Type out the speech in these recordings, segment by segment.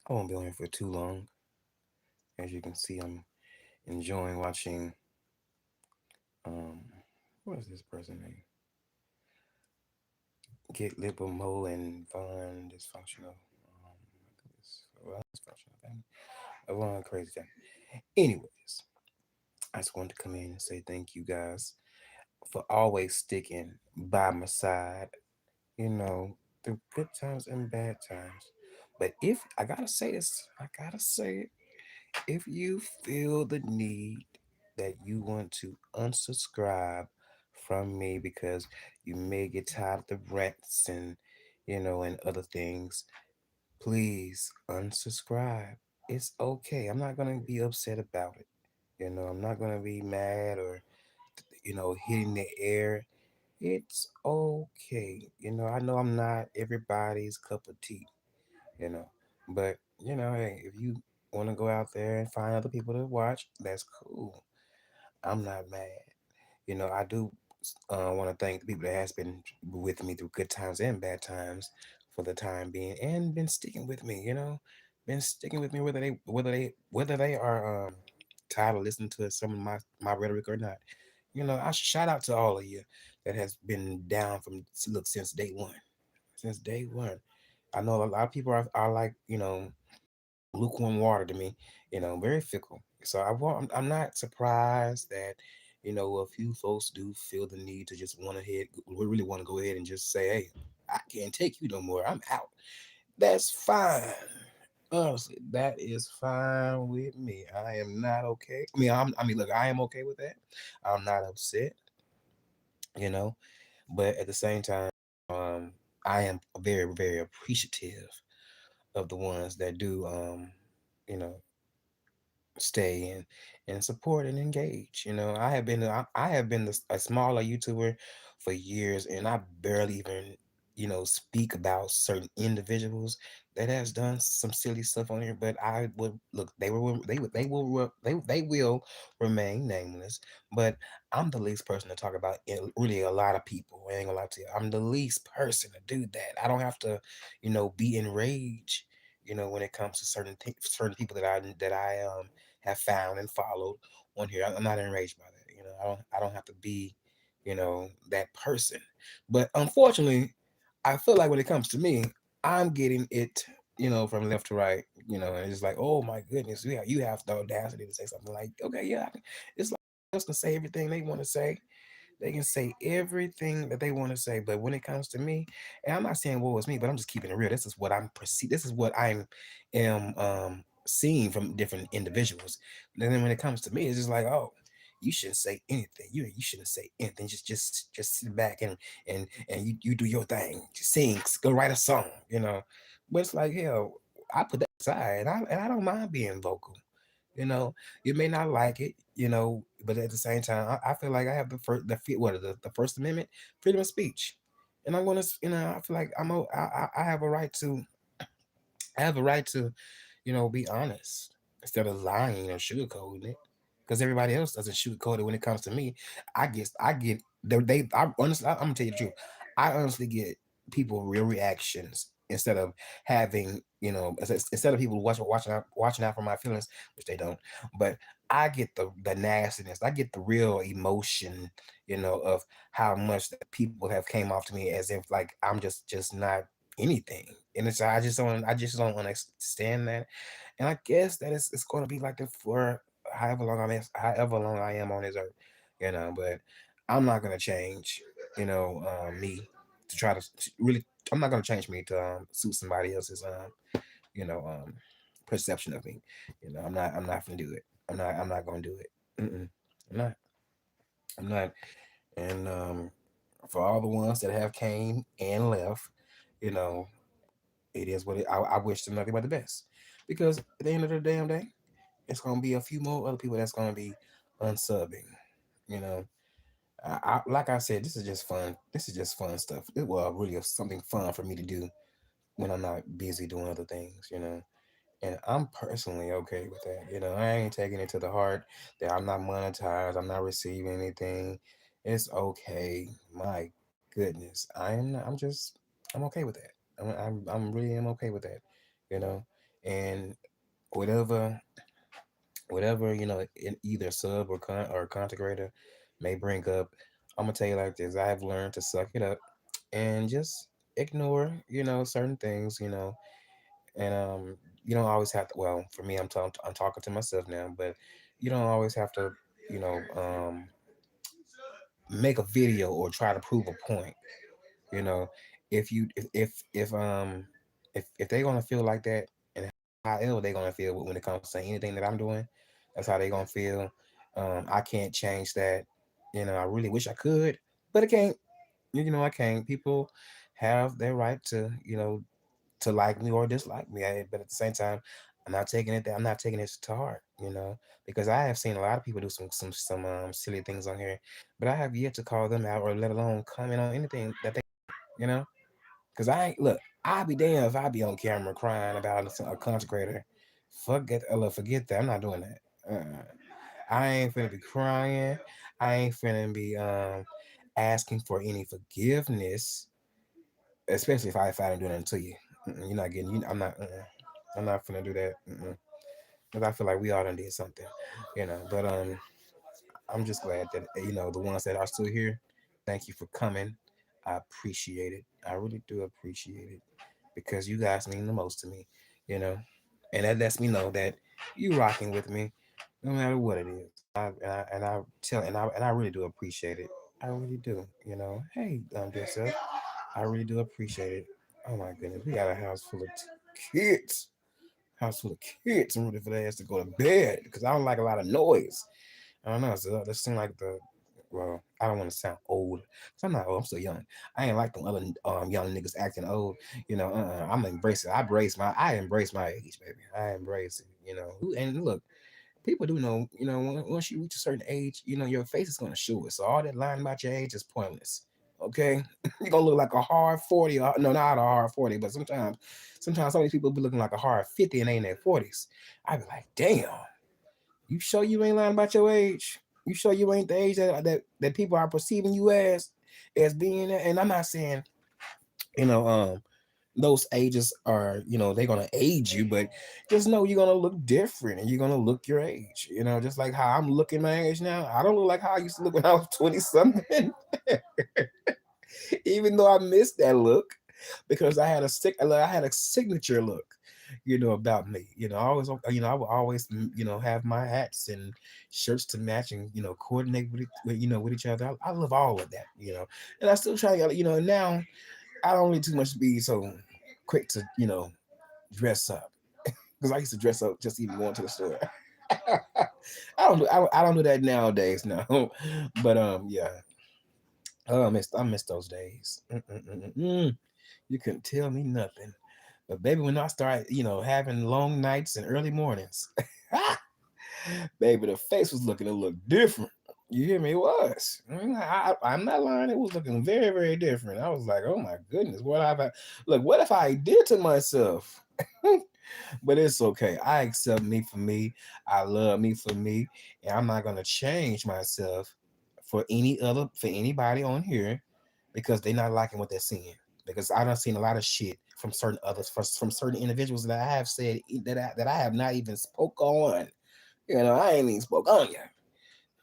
I won't be on here for too long. As you can see, I'm enjoying watching. Um, what is this person name? Get Lipomo and Von Dysfunctional. Well, dysfunctional family. Von crazy thing. Anyways, I just wanted to come in and say thank you guys for always sticking by my side. You know, through good times and bad times. But if I gotta say this, I gotta say it. If you feel the need that you want to unsubscribe from me because you may get tired of the rants and and other things, please unsubscribe. It's okay. I'm not gonna be upset about it. I'm not gonna be mad or hitting the air. It's okay. I know I'm not everybody's cup of tea, you know. But, hey, if you want to go out there and find other people to watch, that's cool. I'm not mad. I do want to thank the people that has been with me through good times and bad times for the time being and been sticking with me, been sticking with me whether they are tired of listening to some of my rhetoric or not. I shout out to all of you that has been down from look since day one. Since day one. I know a lot of people are like, lukewarm water to me, very fickle. So I'm not surprised that, a few folks do feel the need to just we really want to go ahead and just say, hey, I can't take you no more. I'm out. That's fine. Honestly, that is fine with me. I am not okay. Look, I am okay with that. I'm not upset, you know, but at the same time, um, I am very, very appreciative of the ones that do, you know, stay and support and engage. I have been a smaller YouTuber for years, and I barely even speak about certain individuals that has done some silly stuff on here. But I would look, they will remain nameless. But I'm the least person to talk about really a lot of people. I ain't gonna lie to you. I'm the least person to do that. I don't have to be enraged when it comes to certain people that I have found and followed on here. I'm not enraged by that. I don't have to be, that person. But unfortunately, I feel like when it comes to me, I'm getting it, from left to right, and it's like, oh my goodness, you have the audacity to say something like, okay, yeah, it's like else can say everything they want to say. They can say everything that they want to say, but when it comes to me, and I'm not saying woe is me, but I'm just keeping it real. This is what I'm perceived. This is what I am seeing from different individuals. And then when it comes to me, it's just like, oh, you shouldn't say anything. You shouldn't say anything. Just sit back and you do your thing. Just sing, go write a song. But it's like hell. I put that aside, and I don't mind being vocal. You know, you may not like it, but at the same time, I feel like I have the First Amendment, freedom of speech, and I'm gonna, I feel like I have a right to, be honest instead of lying or sugarcoating it, because everybody else doesn't sugarcoat it when it comes to me. I honestly, I'm gonna tell you the truth. I honestly get people real reactions instead of having, instead of people watching out for my feelings, which they don't. But I get the nastiness. I get the real emotion, of how much that people have came off to me as if like I'm just not anything. And I just don't understand that. And I guess that it's going to be like that for however long I am on this earth, But I'm not gonna change, me to try to really. I'm not gonna change me to suit somebody else's you know, um, perception of me. I'm not gonna do it. I'm not gonna do it. Mm-mm. I'm not. I'm not. And for all the ones that have came and left, you know, it is what I wish them nothing but the best, because at the end of the damn day, it's gonna be a few more other people that's gonna be unsubbing. You know, like I said, this is just fun. This is just fun stuff. Well, really something fun for me to do when I'm not busy doing other things. And I'm personally okay with that. I ain't taking it to the heart that I'm not monetized. I'm not receiving anything. It's okay. My goodness, I'm okay with that. I'm really am okay with that. You know, and whatever whatever in either sub or content creator may bring up, I'm gonna tell you like this: I have learned to suck it up and just ignore certain things, and you don't always have to. Well, for me, I'm talking to myself now, but you don't always have to, you know, make a video or try to prove a point. You know, if you if they're gonna feel like that, and however they're gonna feel when it comes to anything that I'm doing, that's how they're gonna feel. I can't change that. I really wish I could, but I can't. I can't. People have their right to to like me or dislike me. But at the same time, I'm not taking it to heart. Because I have seen a lot of people do some silly things on here, but I have yet to call them out or let alone comment on anything that they you know. Because I ain't look. I'll be damned if I be on camera crying about a content creator. Forget that. I'm not doing that. I ain't finna be crying. I ain't finna be asking for any forgiveness, especially if I didn't do nothing to you. You're not getting. I'm not. I'm not finna do that. Because I feel like we all done did something, But I'm just glad that the ones that are still here. Thank you for coming. I appreciate it. I really do appreciate it because you guys mean the most to me, you know, and that lets me know that you rocking with me, no matter what it is. And I really do appreciate it. I really do. Hey, Joseph, I really do appreciate it. Oh my goodness, we got a house full of kids. House full of kids. I'm ready for their ass to go to bed because I don't like a lot of noise. I don't know. So that seems like well, I don't want to sound old. 'Cause I'm not old. I'm still young. I ain't like them other young niggas acting old. I'm embracing. I embrace my age, baby. I embrace it. And look, people do know. Once you reach a certain age, your face is gonna show it. So all that lying about your age is pointless. Okay, you're gonna look like a hard 40. No, not a hard 40, but sometimes some of these people be looking like a hard 50 and ain't in their 40s. I be like, damn. You sure you ain't lying about your age? You sure you ain't the age that people are perceiving you as being? And I'm not saying, you know, um, those ages are, they're gonna age you, but just know you're gonna look different and you're gonna look your age. Just like how I'm looking my age now. I don't look like how I used to look when I was 20 something. Even though I missed that look because I had a signature look, about me. I always, I would always, have my hats and shirts to match and coordinate with each other. I love all of that, and I still try to, now I don't need too much to be so quick to, dress up because I used to dress up just even going to the store. I don't do that nowadays, no. But yeah. Oh, I miss those days. You couldn't tell me nothing. But baby, when I start, having long nights and early mornings, baby, the face was looking a little different. You hear me? It was. I'm not lying. It was looking very, very different. I was like, oh my goodness, what if I did to myself? But it's okay. I accept me for me. I love me for me, and I'm not gonna change myself for anybody on here because they're not liking what they're seeing. Because I done seen a lot of shit from certain others, from certain individuals that I have said that I have not even spoke on. I ain't even spoke on yet.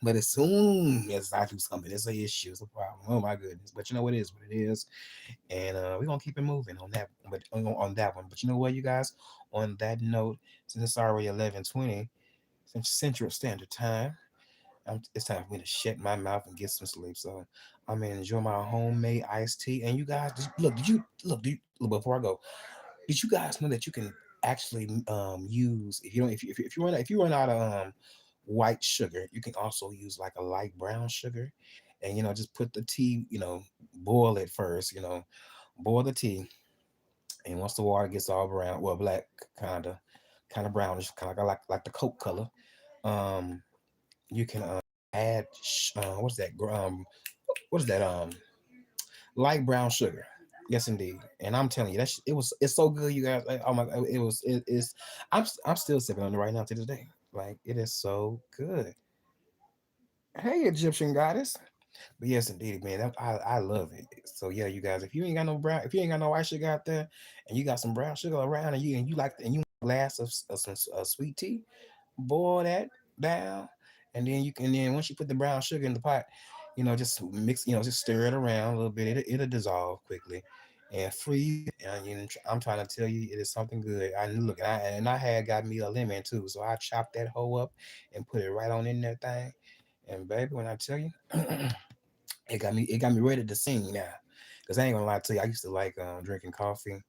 But as soon as I do something, it's an issue, it's a problem. Oh my goodness! But what it is, what it is, and we're gonna keep it moving on that. But on that one, but you know what, you guys? On that note, since it's already 11:20 Central Standard Time, it's time for me to shut my mouth and get some sleep. So I'm gonna enjoy my homemade iced tea. And you guys, look before I go? Did you guys know that you can actually use if you don't if you run out of white sugar, you can also use like a light brown sugar, and just put the tea, boil it first, boil the tea, and once the water gets all brown, well, black, kind of brownish, kind of like the Coke color, um, you can add what's that what is that light brown sugar. Yes, indeed. And I'm telling you, it's so good, you guys. Like, oh my god, it's I'm still sipping on it right now to this day. Like it is so good. Hey, Egyptian goddess. But yes, indeed, man, I love it. So yeah, you guys, if you ain't got no white sugar out there, and you got some brown sugar around, and you like and you glass of some sweet tea, boil that down, and then you can then once you put the brown sugar in the pot, just mix, just stir it around a little bit. It'll dissolve quickly, and freeze it. And I'm trying to tell you, it is something good. I look, and I had got me a lemon too, so I chopped that whole up and put it right on in that thing. And baby, when I tell you, it got me ready to sing now. Cause I ain't gonna lie to you, I used to like drinking coffee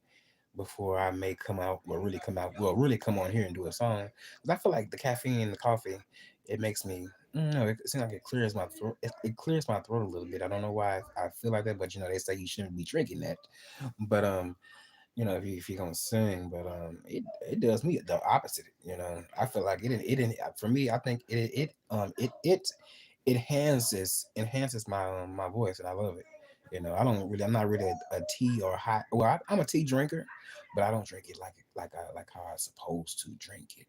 before I may come out, well, really come on here and do a song. Because I feel like the caffeine in the coffee, it makes me, no, it seems like it clears my throat. It clears my throat a little bit. I don't know why I feel like that, but they say you shouldn't be drinking that. But if you're gonna sing, but it does me the opposite. I feel like it didn't for me. I think it enhances my voice, and I love it. I'm not really a tea or hot. Well, I'm a tea drinker, but I don't drink it like how I'm supposed to drink it.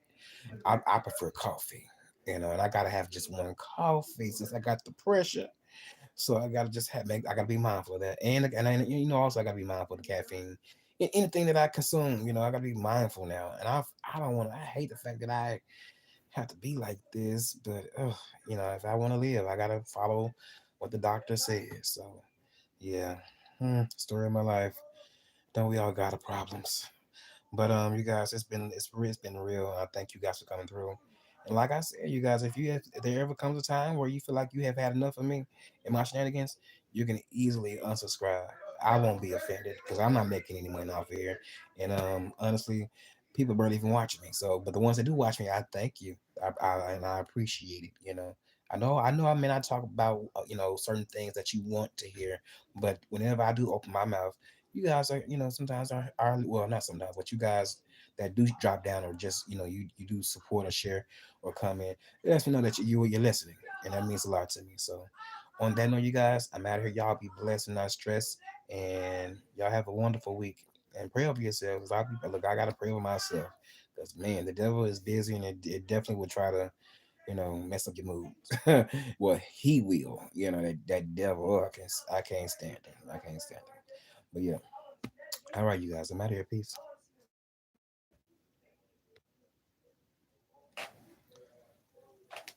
I prefer coffee, and I gotta have just one coffee since I got the pressure. So I gotta just I gotta be mindful of that, and also I gotta be mindful of the caffeine. Anything that I consume, I gotta be mindful now. And I don't want. I hate the fact that I have to be like this, but if I want to live, I gotta follow what the doctor says. So yeah, story of my life. Don't we all got a problems? But you guys, it's been real. I thank you guys for coming through. And like I said, you guys, if there ever comes a time where you feel like you have had enough of me and my shenanigans, you can easily unsubscribe. I won't be offended because I'm not making any money off of here. And honestly, people barely even watch me. So, but the ones that do watch me, I thank you. And I appreciate it. I know. I may not talk about certain things that you want to hear, but whenever I do open my mouth, you guys are, sometimes are well, not sometimes, but you guys that do drop down or just, you do support or share or comment, it lets me know that you're listening, and that means a lot to me. So, on that note, you guys, I'm out of here. Y'all be blessed and not stressed, and y'all have a wonderful week. And pray over yourselves. Look, I gotta pray over myself, because man, the devil is busy, and it definitely will try to, mess up your mood. Well, he will. That devil. Oh, I can't stand him. I can't stand him. But yeah. All right, you guys. I'm out of here. Peace.